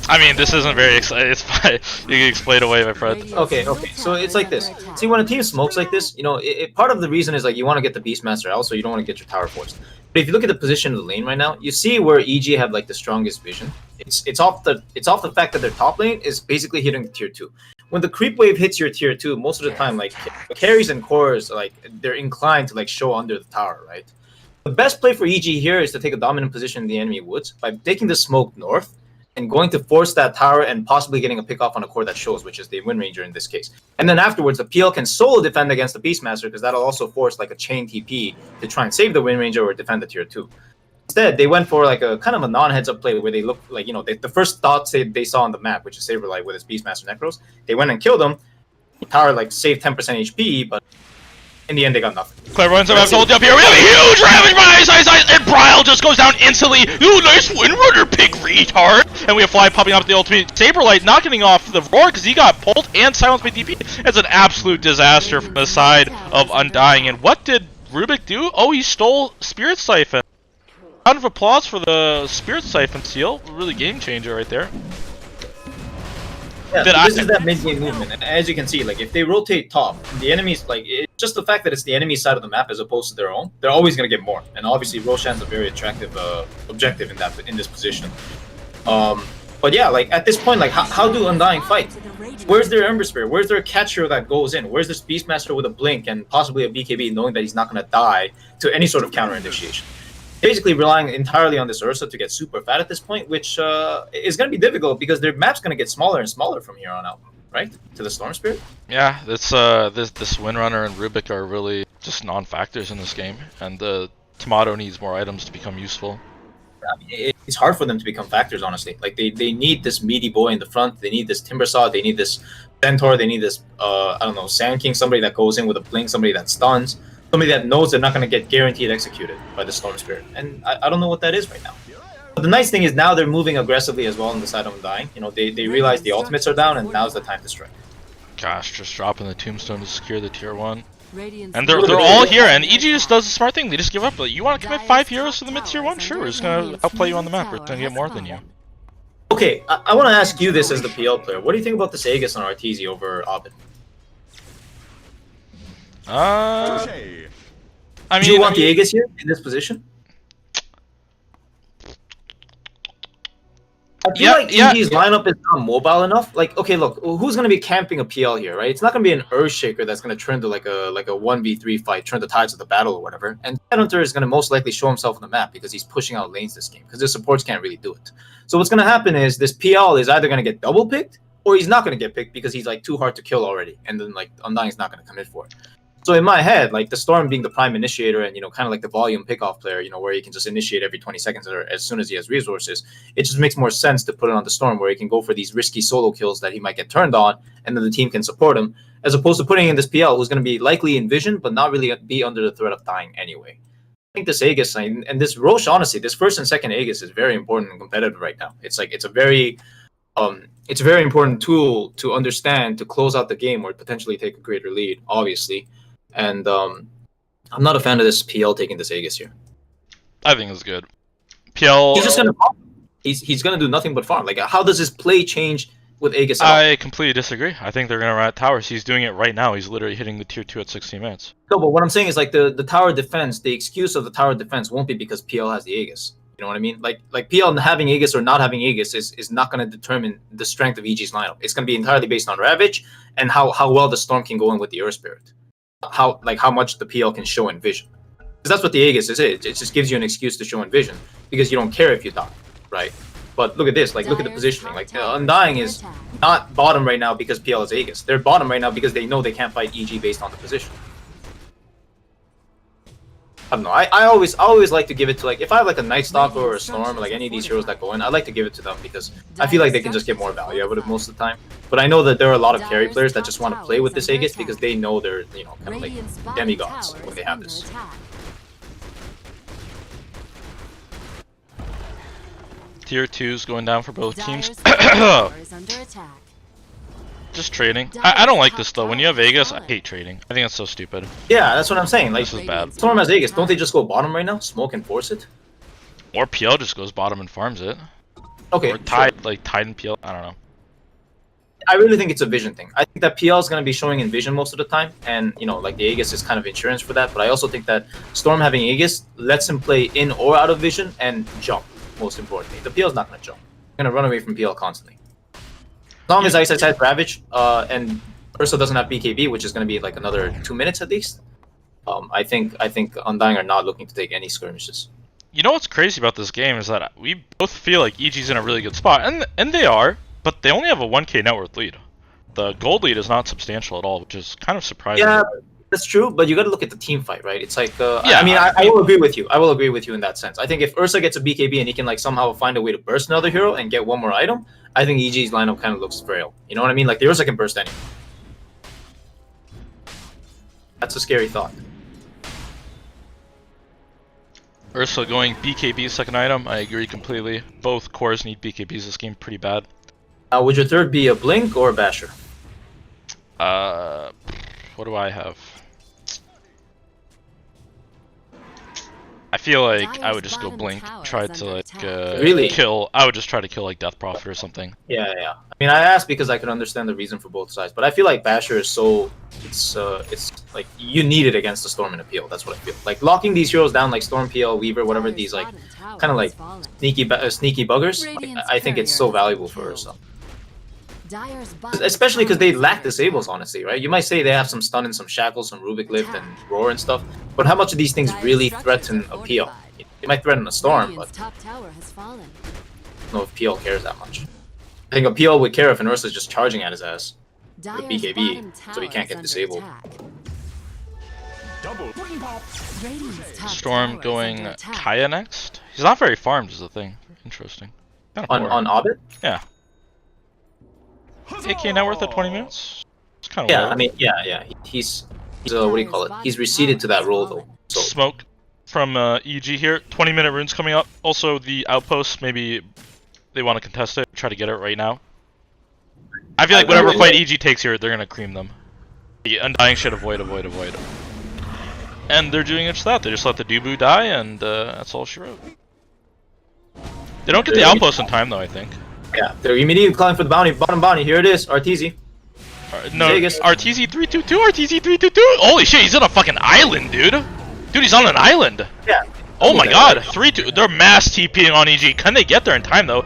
I mean, this isn't very exciting. It's fine. You can explain away, my friend. Okay. So it's like this. See, when a team smokes like this, you know, part of the reason is like you want to get the Beastmaster out, so you don't want to get your tower forced. But if you look at the position of the lane right now, you see where EG have like the strongest vision. It's off the fact that their top lane is basically hitting tier 2. When the creep wave hits your tier 2, most of the time, like carries and cores, like they're inclined to like show under the tower, right? The best play for EG here is to take a dominant position in the enemy woods by taking the smoke north and going to force that tower and possibly getting a pick off on a core that shows, which is the Wind Ranger in this case. And then afterwards, the PL can solo defend against the Beastmaster because that'll also force like a chain TP to try and save the Wind Ranger or defend the tier 2. Instead, they went for like a kind of a non-heads-up play where they look like, you know, the first thought they saw on the map, which is Saberlight with his Beastmaster Necros. They went and killed him. The tower like saved 10% HP, but in the end, they got nothing. Clairvoyance have hold up here. We have a huge Ravage by Ice, and Brile just goes down instantly. Ooh, nice Windrunner, big retard. And we have Fly popping up the ultimate. Saberlight not getting off the roar because he got pulled and silenced by DP. It's an absolute disaster from the side of Undying. And what did Rubik do? Oh, he stole Spirit Siphon. Round of applause for the Spirit Siphon seal. Really game changer right there. Yeah, so this is that mid-game movement, and as you can see, like if they rotate top, the enemies like it's just the fact that it's the enemy side of the map as opposed to their own. They're always gonna get more, and obviously Roshan's a very attractive objective in this position. But yeah, like at this point, like how do Undying fight? Where's their Ember Spirit? Where's their catcher that goes in? Where's this Beastmaster with a blink and possibly a BKB, knowing that he's not gonna die to any sort of counter initiation? Basically relying entirely on this Ursa to get super fat at this point, which is going to be difficult because their map's going to get smaller and smaller from here on out, right? To the Storm Spirit? Yeah, this Windrunner and Rubik are really just non-factors in this game, and the Tomato needs more items to become useful. I mean, it's hard for them to become factors, honestly. Like they need this meaty boy in the front, they need this Timbersaw, they need this Centaur, they need this I don't know, Sand King, somebody that goes in with a blink, somebody that stuns, somebody that knows they're not gonna get guaranteed executed by the Storm Spirit. And I don't know what that is right now. But the nice thing is now they're moving aggressively as well on the side of Undying. You know, they realize the ultimates are down and now's the time to strike. Gosh, just dropping the Tombstone to secure the tier 1. Radiant's And they're all here, and EG just does the smart thing, they just give up. Like, you want to commit 5 heroes to the mid tier 1? Sure, we're just gonna outplay you on the map, we're gonna get more than you. Okay, I want to ask you this as the PL player. What do you think about this Aegis on Arteezy over Abed? I mean, do you want the Aegis here in this position? I feel like EG's lineup is not mobile enough. Like, okay, look, who's gonna be camping a PL here, right? It's not gonna be an Earthshaker that's gonna turn to like a 1v3 fight, turn the tides of the battle or whatever. And Headhunter is gonna most likely show himself on the map because he's pushing out lanes this game because the supports can't really do it. So what's gonna happen is this PL is either gonna get double picked or he's not gonna get picked because he's like too hard to kill already, and then like Undying's not gonna commit for it. So in my head, like the Storm being the prime initiator and, you know, kind of like the volume pickoff player, you know, where he can just initiate every 20 seconds or as soon as he has resources, it just makes more sense to put it on the Storm where he can go for these risky solo kills that he might get turned on and then the team can support him, as opposed to putting in this PL who's going to be likely in vision but not really be under the threat of dying anyway. I think this Aegis and this Rosh, honestly, this first and second Aegis is very important and competitive right now. It's like it's a very important tool to understand to close out the game or potentially take a greater lead, obviously. And I'm not a fan of this PL taking this Aegis here. I think it's good. PL. He's just gonna farm. He's gonna do nothing but farm. Like, how does his play change with Aegis? I completely disagree. I think they're gonna run at towers. He's doing it right now. He's literally hitting the tier 2 at 16 minutes. No, but what I'm saying is like the tower defense. The excuse of the tower defense won't be because PL has the Aegis. You know what I mean? Like PL having Aegis or not having Aegis is not going to determine the strength of EG's lineup. It's going to be entirely based on Ravage and how well the Storm can go in with the Earth Spirit. How much the PL can show in vision, because that's what the Aegis is. It just gives you an excuse to show in vision because you don't care if you die, right? But look at this, like look at the positioning. Like Undying is not bottom right now because PL is Aegis. They're bottom right now because they know they can't fight EG based on the position. I don't know. I always like to give it to, like, if I have like a Night Stalker or a Storm or like any of these heroes that go in, I like to give it to them because I feel like they can just get more value out of it most of the time. But I know that there are a lot of carry players that just want to play with this Aegis because they know they're, you know, kind of like demigods when they have this. Tier 2's going down for both teams. Just trading. I don't like this though. When you have Vegas, I hate trading. I think that's so stupid. Yeah, that's what I'm saying. Like, this is bad. Storm has Aegis. Don't they just go bottom right now? Smoke and force it? Or PL just goes bottom and farms it. Okay. Or Tide, like Tide and PL. I don't know. I really think it's a vision thing. I think that PL is going to be showing in vision most of the time, and you know, like the Aegis is kind of insurance for that. But I also think that Storm having Aegis lets him play in or out of vision and jump. Most importantly, the PL is not going to jump. He's going to run away from PL constantly. As long as Ice has Ravage and Ursa doesn't have BKB, which is going to be like another 2 minutes at least, I think Undying are not looking to take any skirmishes. You know what's crazy about this game is that we both feel like EG's in a really good spot, and they are, but they only have a 1k net worth lead. The gold lead is not substantial at all, which is kind of surprising. Yeah, that's true, but you got to look at the team fight, right? It's like, yeah, I mean, I will agree with you. I will agree with you in that sense. I think if Ursa gets a BKB and he can like somehow find a way to burst another hero and get one more item, I think EG's lineup kind of looks frail. You know what I mean? Like the Ursa can burst anything. That's a scary thought. Ursa going BKB second item, I agree completely. Both cores need BKBs this game pretty bad. Would your third be a Blink or a Basher? What do I have? I feel like I would just go Blink, try to like really kill. I would just try to kill like Death Prophet or something. Yeah. I mean, I asked because I could understand the reason for both sides, but I feel like Basher is so it's like you need it against the Storm and Appeal. That's what I feel. Like locking these heroes down, like Storm, PL, Weaver, whatever, these like kind of like sneaky buggers. Like, I think it's so valuable for Ursa. Especially because they lack disables, honestly, right? You might say they have some stun and some shackles, some Rubik Lift and Roar and stuff, but how much of these things really threaten a PL? It might threaten a Storm, but I don't know if PL cares that much. I think a PL would care if an Ursa's just charging at his ass with a BKB, so he can't get disabled. Storm going Kaya next? He's not very farmed is the thing. Interesting. Kinda On Orbit? Yeah. 8K net worth at 20 minutes? It's kind of Yeah, I mean, yeah. He's what do you call it? He's receded to that role though. So Smoke from EG here. 20-minute runes coming up. Also, the outposts, maybe they want to contest it, try to get it right now. I feel like whatever fight EG takes here, they're going to cream them. The Undying should avoid. And they're doing just that. They just let the Dubu die, and that's all she wrote. They don't get the outpost in time, though, I think. yeah, they're immediately calling for the bounty. Bottom bounty. Here it is. RTZ. No, Vegas. RTZ 322, RTZ 322. Holy shit, he's on a fucking island, dude. Dude, he's on an island. Yeah. Oh my god, 3-2. They're mass TPing on EG. Can they get there in time though?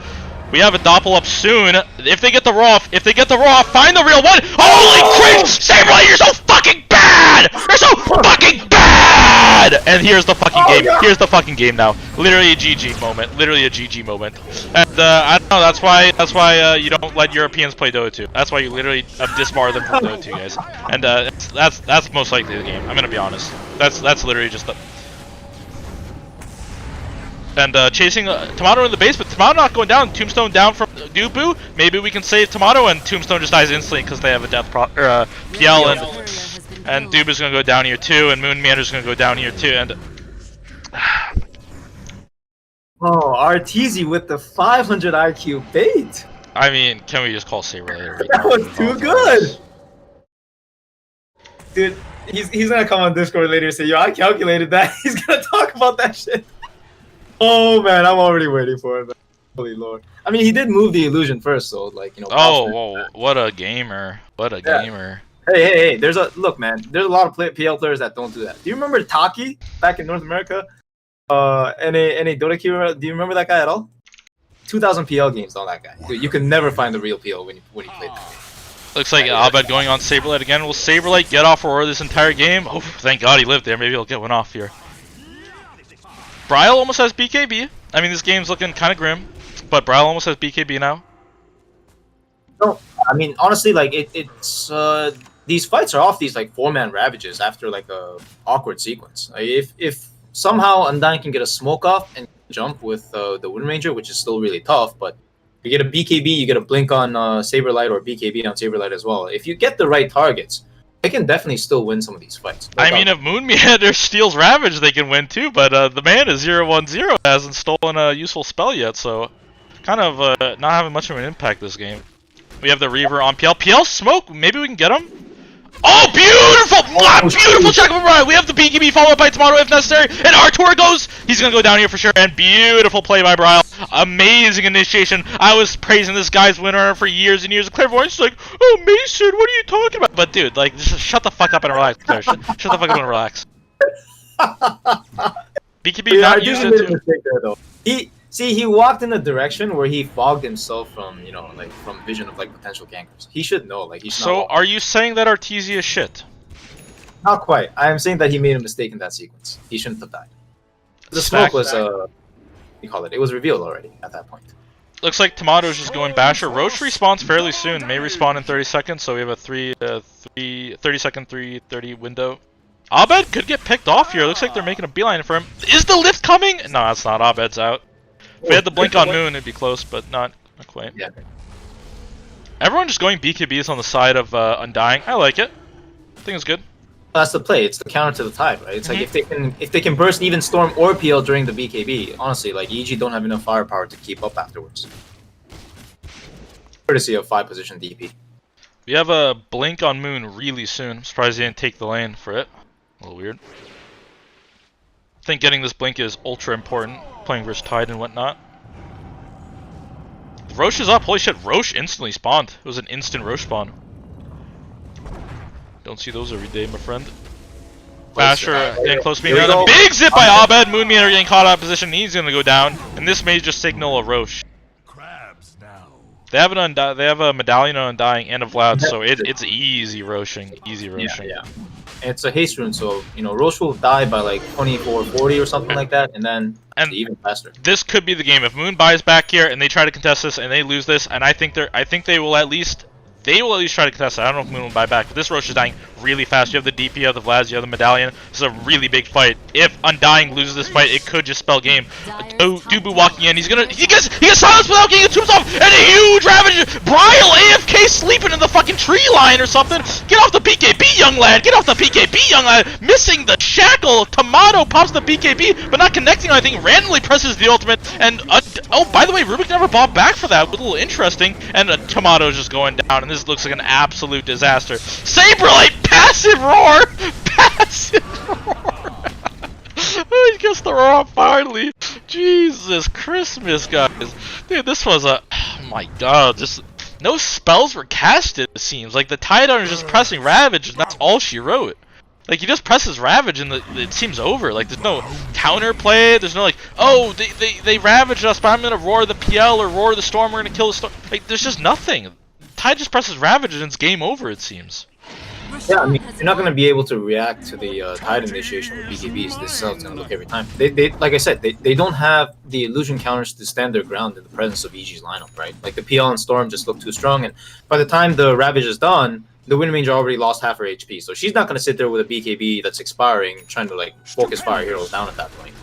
We have a doppel up soon. If they get the raw, find the real one. Holy cringe! Saberlight, you're so fucking bad! You're so fucking bad! And here's the fucking game. Here's the fucking game now. Literally a GG moment. Literally a GG moment. And I don't know. That's why you don't let Europeans play Dota 2. That's why you literally disbar them from Dota 2, guys. And that's most likely the game. I'm gonna be honest. That's literally just the. And chasing Tomato in the base, but Tomato not going down. Tombstone down from Dubu. Maybe we can save Tomato, and Tombstone just dies instantly because they have a death PL, and Dubu's gonna go down here too, and Moon Meander's gonna go down here too, and Oh, RTZ with the 500 IQ bait. I mean, can we just call Saber later? That was too good. Dude, he's gonna come on Discord later and say, yo, I calculated that. He's gonna talk about that shit. Oh man, I'm already waiting for it. Holy lord! I mean, he did move the illusion first, so like Oh, whoa, what a gamer! What a gamer! Hey! There's a look, man. There's a lot of PL players that don't do that. Do you remember Taki back in North America? NA Dota Kira. Do you remember that guy at all? 2,000 PL games on that guy. Dude, you can never find the real PL when you play that game. Looks like Abed going on Saberlight again. Will Saberlight get off Aurora this entire game? Oh, thank God he lived there. Maybe he'll get one off here. Bryle almost has BKB. I mean, this game's looking kind of grim, but Bryle almost has BKB now. No, I mean, honestly, like it's these fights are off these like 4-man ravages after like a awkward sequence. Like, if somehow Undying can get a smoke off and jump with the Wind Ranger, which is still really tough, but you get a BKB, you get a blink on Saberlight or BKB on Saberlight as well. If you get the right targets, they can definitely still win some of these fights. I mean, if Moon Meander steals Ravage, they can win too, but the man is 0-1-0, hasn't stolen a useful spell yet, so kind of not having much of an impact this game. We have the Reaver on PL. PL smoke, maybe we can get him? Oh, beautiful! Beautiful check from Brian! We have the BKB followed up by Tomato if necessary, and Artur goes! He's gonna go down here for sure, and beautiful play by Bryle. Amazing initiation. I was praising this guy's winner for years and years. Clairvoyance is like, oh, Mason, what are you talking about? But dude, like, just shut the fuck up and relax. Claire. Shut the fuck up and relax. BKB not used it too. There, though. He walked in a direction where he fogged himself from, like from vision of like potential gankers. He should know, like he's. So, are you saying that Artesia is shit? Not quite. I am saying that he made a mistake in that sequence. He shouldn't have died. The smoke was you call it? It was revealed already at that point. Looks like Tomato's just going Basher. Roche respawns fairly soon. May respawn in 30 seconds, so we have a 30-second 3:30 window. Abed could get picked off here. Looks like they're making a beeline for him. Is the lift coming? No, that's not. Abed's out. If we had the blink on Moon, it'd be close, but not quite. Yeah. Everyone just going BKBs on the side of Undying. I like it. I think it's good. That's the play. It's the counter to the tide, right? It's like if they can burst even Storm or PL during the BKB, honestly, like EG don't have enough firepower to keep up afterwards. Courtesy of 5-position DP. We have a blink on Moon really soon. I'm surprised they didn't take the lane for it. A little weird. I think getting this blink is ultra important. Playing versus Tide and whatnot. Roche is up. Holy shit, Roche instantly spawned. It was an instant Roche spawn. Don't see those every day, my friend. Basher getting close to me. Another big zip by Abed. Moonmeter getting caught out of position. He's gonna go down, and this may just signal a Roche. They have a medallion on Undying and a Vlad, so it's easy Roshing. Easy Roshing. Yeah. It's a haste rune, so Roche will die by like 24-40 or something like that, and then even faster. This could be the game if Moon buys back here and they try to contest this and they lose this, and I think they will at least they will at least try to contest it. I don't know if Moon will buy back, but this Rosh is dying really fast. You have the DP, you have the Vlad, you have the Medallion. This is a really big fight. If Undying loses this fight, it could just spell game. Dubu walking in, he gets silenced without getting a tombstone, and a huge Ravage! Bryle AFK sleeping in the fucking tree line or something! Get off the PKB, young lad! Get off the PKB, young lad! Missing the shackle! Tomato pops the PKB, but not connecting on anything, randomly presses the ultimate, and oh, by the way, Rubik never bought back for that, a little interesting, and Tomato's just going down, and this looks like an absolute disaster. Saberlight, passive roar! Passive roar! He gets the roar finally! Jesus Christmas, guys. Dude, this was a... Oh my god, just... No spells were casted, it seems. Like, the Tidon is just pressing Ravage, and that's all she wrote. Like, he just presses Ravage, and it seems over. Like, there's no counterplay, there's no, like, oh, they ravaged us, but I'm gonna roar the PL or roar the Storm, we're gonna kill the Storm. Like, there's just nothing. Tide just presses Ravage, and it's game over, it seems. Yeah, I mean, you're not going to be able to react to the Tide initiation with BKBs. This is how it's going to look every time. They like I said, they don't have the illusion counters to stand their ground in the presence of EG's lineup, right? Like, the PL and Storm just look too strong, and by the time the Ravage is done, the Wind Ranger already lost half her HP, so she's not going to sit there with a BKB that's expiring, trying to, like, focus fire heroes down at that point.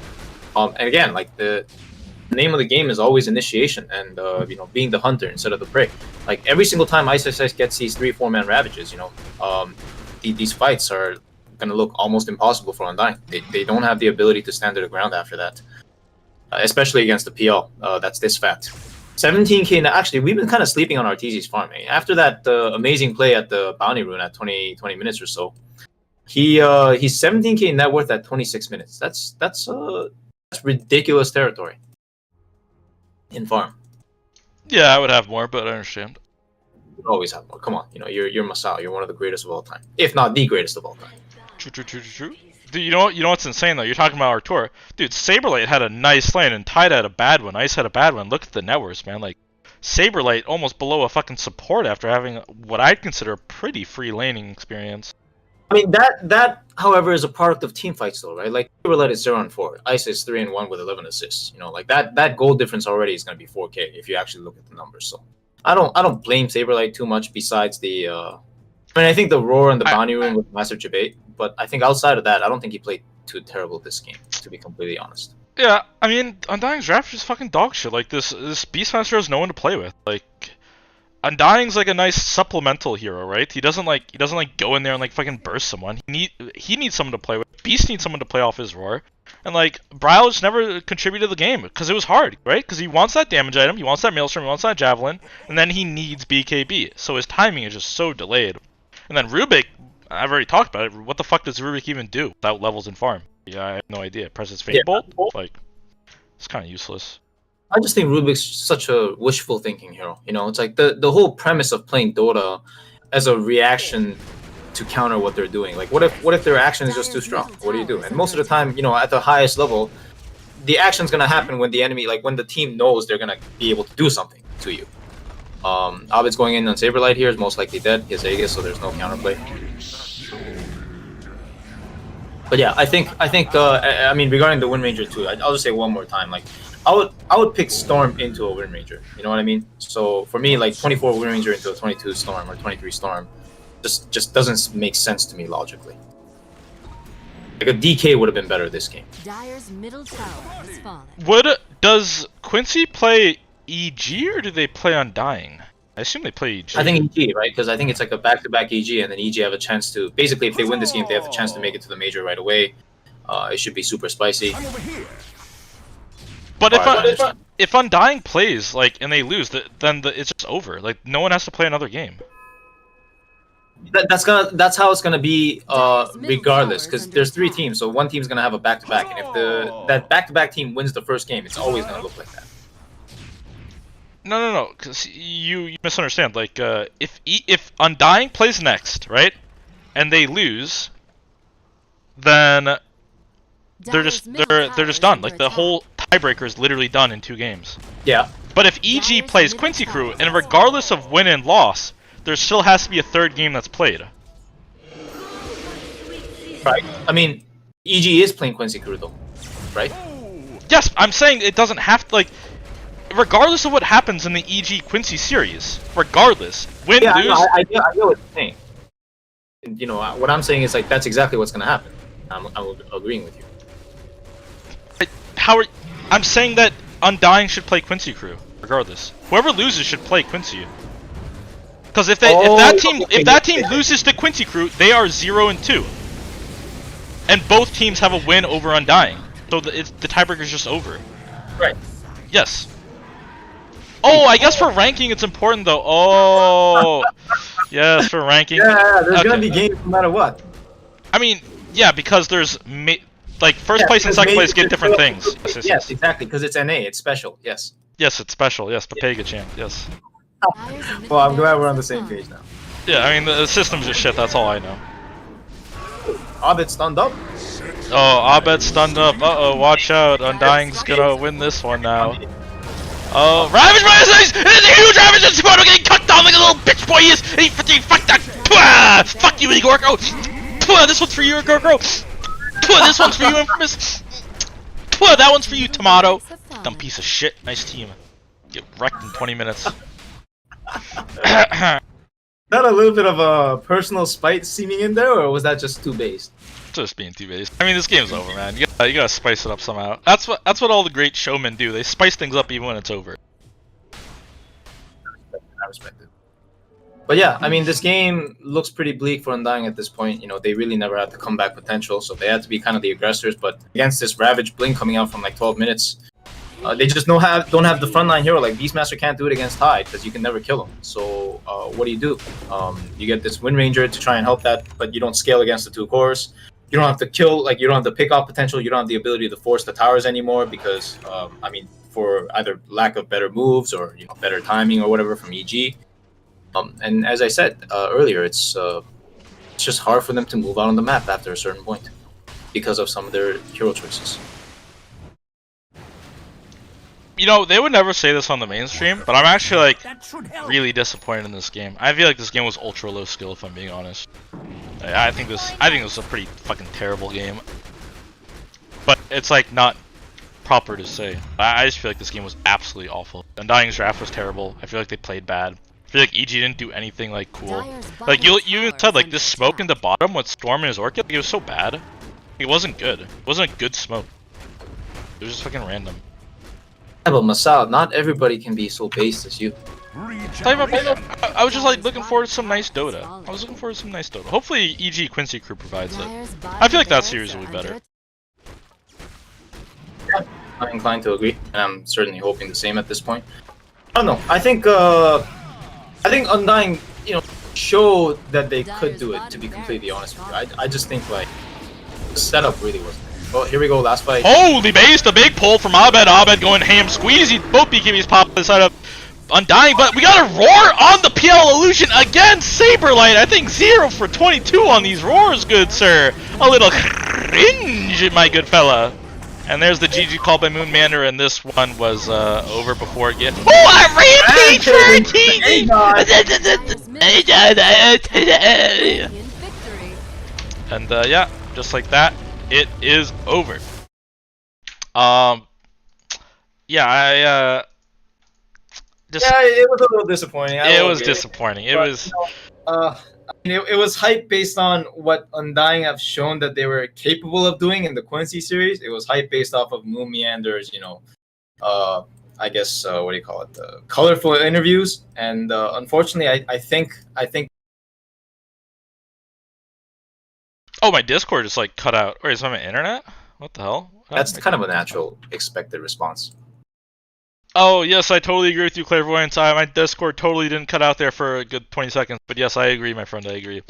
And again, like, the name of the game is always initiation and, you know, being the hunter instead of the prey. Like, every single time Ice gets these 3-4-man Ravages, you know, these fights are going to look almost impossible for Undying. They don't have the ability to stand their ground after that, especially against the PL. That's this fact. 17k. Now, actually, we've been kind of sleeping on Arteezy's farm. After that amazing play at the Bounty Rune at 20 minutes or so, he's 17k net worth at 26 minutes. That's ridiculous territory in farm. Yeah, I would have more, but I understand. You always have more. Come on, you know, you're Masao. You're one of the greatest of all time, if not the greatest of all time. True. Dude, you know what's insane though? You're talking about Artur. Dude, Saberlight had a nice lane and Tide had a bad one. Ice had a bad one. Look at the networks, man. Like, Saberlight almost below a fucking support after having what I'd consider a pretty free laning experience. I mean, that however is a product of team fights though, right? Like, Saberlight is 0-4. Ice is 3-1 with 11 assists. You know, like that goal difference already is going to be 4k if you actually look at the numbers. So I don't blame Saberlight too much. Besides the, I mean, I think the roar and the bounty room was massive debate, but I think outside of that, I don't think he played too terrible this game, to be completely honest. Yeah, I mean, Undying's draft is fucking dog shit. Like, this Beastmaster has no one to play with. Like, Undying's like a nice supplemental hero, right? He doesn't go in there and like fucking burst someone. He needs someone to play with. Beast needs someone to play off his roar. And like, Bryle just never contributed to the game because it was hard, right? Because he wants that damage item, he wants that Maelstrom, he wants that Javelin, and then he needs BKB. So his timing is just so delayed. And then Rubik, I've already talked about it. What the fuck does Rubik even do without levels in farm? Yeah, I have no idea. Presses Fate Bolt? Like, it's kind of useless. I just think Rubik's such a wishful thinking hero. You know, it's like the whole premise of playing Dota as a reaction to counter what they're doing. Like, what if their action is just too strong? What do you do? And most of the time, you know, at the highest level, the action's gonna happen when the enemy, like when the team knows they're gonna be able to do something to you. Abed's going in on Saberlight here is most likely dead. He has Aegis, so there's no counterplay. But yeah, I think I mean, regarding the Wind Ranger too, I'll just say one more time, like, I would pick Storm into a Wind Ranger. You know what I mean? So for me, like 24 Wind Ranger into a 22 Storm or 23 Storm, just doesn't make sense to me logically. Like, a DK would have been better this game. Dire's middle tower has fallen. Does Quincy play EG or do they play Undying? I assume they play EG. I think EG, right? Because I think it's like a back-to-back EG, and then EG have a chance to basically, if they win this game, they have a chance to make it to the major right away. It should be super spicy. But if Undying plays like and they lose, then it's just over. Like, no one has to play another game. That's how it's gonna be regardless, because there's 3 teams, so one team's gonna have a back-to-back, and if that back-to-back team wins the first game, it's always gonna look like that. No, because you misunderstand. Like, if Undying plays next, right, and they lose, then they're just done. Like, the whole tiebreaker is literally done in 2 games. Yeah. But if EG plays Quincy Crew, and regardless of win and loss, there still has to be a 3rd game that's played. Right. I mean, EG is playing Quincy Crew though, right? Yes, I'm saying it doesn't have to, like, regardless of what happens in the EG Quincy series, regardless, win, Yeah, lose. I know what you're saying. You know, what I'm saying is like that's exactly what's gonna happen. I'm agreeing with you. I'm saying that Undying should play Quincy Crew, regardless. Whoever loses should play Quincy. Because if that team loses to Quincy Crew, they are 0-2, and both teams have a win over Undying. So the tiebreaker's just over. Right. Yes. Oh, I guess for ranking it's important though. Oh, yes, for ranking. Yeah, there's gonna be games no matter what. I mean, yeah, because there's like first place and second place get different things. Yes, exactly, because it's NA, it's special. Yes. Yes, it's special. Yes, Papega champ. Yes. Well, I'm glad we're on the same page now. Yeah, I mean the system's just shit. That's all I know. Abed stunned up. Oh, Abed stunned up. Uh-oh, watch out. Undying's gonna win this one now. Oh, Ravage by his face! It's a huge Ravage and Simono getting cut down like a little bitch boy he is! And he fuck that! Pwah! Fuck you, Igorko! Pwah! This one's for you, Igorko! Pwah! This one's for you, Infamous! Pwah! That one's for you, Tomato! Dumb piece of shit. Nice team. Get wrecked in 20 minutes. Not a little bit of a personal spite seeming in there, or was that just too based? Just being too based. I mean, this game's over, man. You gotta spice it up somehow. That's what all the great showmen do. They spice things up even when it's over. I respect it. But yeah, I mean, this game looks pretty bleak for Undying at this point. You know, they really never had the comeback potential, so they had to be kind of the aggressors. But against this Ravage Blink coming out from like 12 minutes, they just don't have the frontline hero. Like Beastmaster can't do it against Tide because you can never kill him. So what do? You get this Wind Ranger to try and help that, but you don't scale against the two cores. You don't have to kill, like you don't have the pick off potential. You don't have the ability to force the towers anymore because, I mean, for either lack of better moves or better timing or whatever from EG. And as I said earlier, it's just hard for them to move out on the map after a certain point because of some of their hero choices. You know, they would never say this on the mainstream, but I'm actually like really disappointed in this game. I feel like this game was ultra low skill, if I'm being honest. I think this was a pretty fucking terrible game. But it's like not proper to say. I just feel like this game was absolutely awful. Undying's draft was terrible. I feel like they played bad. I feel like EG didn't do anything like cool. Like you even said like this smoke in the bottom with Storm and his Orchid, like, it was so bad. It wasn't good. It wasn't a good smoke. It was just fucking random. Yeah, but Masao, not everybody can be so based as you. I was just like looking forward to some nice Dota. Hopefully EG Quincy Crew provides it. I feel like that series will be better. Yeah, I'm inclined to agree, and I'm certainly hoping the same at this point. I don't know. I think Undying, showed that they could do it. To be completely honest with you, I just think like the setup really wasn't. Well, here we go, last fight. Holy base, the big pull from Abed. Abed going ham squeezy. Both BKBs pop inside of Undying, but we got a roar on the PL illusion against Saberlight. I think 0 for 22 on these roars, good sir. A little cringe, my good fella. And there's the GG call by Moonmander, and this one was over before it get. Oh, a rampage for TG! And yeah, just like that. It is over. Yeah, it was a little disappointing. It was disappointing. It was. It was hype based on what Undying have shown that they were capable of doing in the Quincy series. It was hype based off of Moon Meander's, I guess what do you call it? Colorful interviews. And unfortunately, I think. Oh, my Discord just like cut out. Wait, is that my internet? What the hell? That's kind of a natural, expected response. Oh, yes, I totally agree with you, Clairvoyance. My Discord totally didn't cut out there for a good 20 seconds. But yes, I agree, my friend, I agree.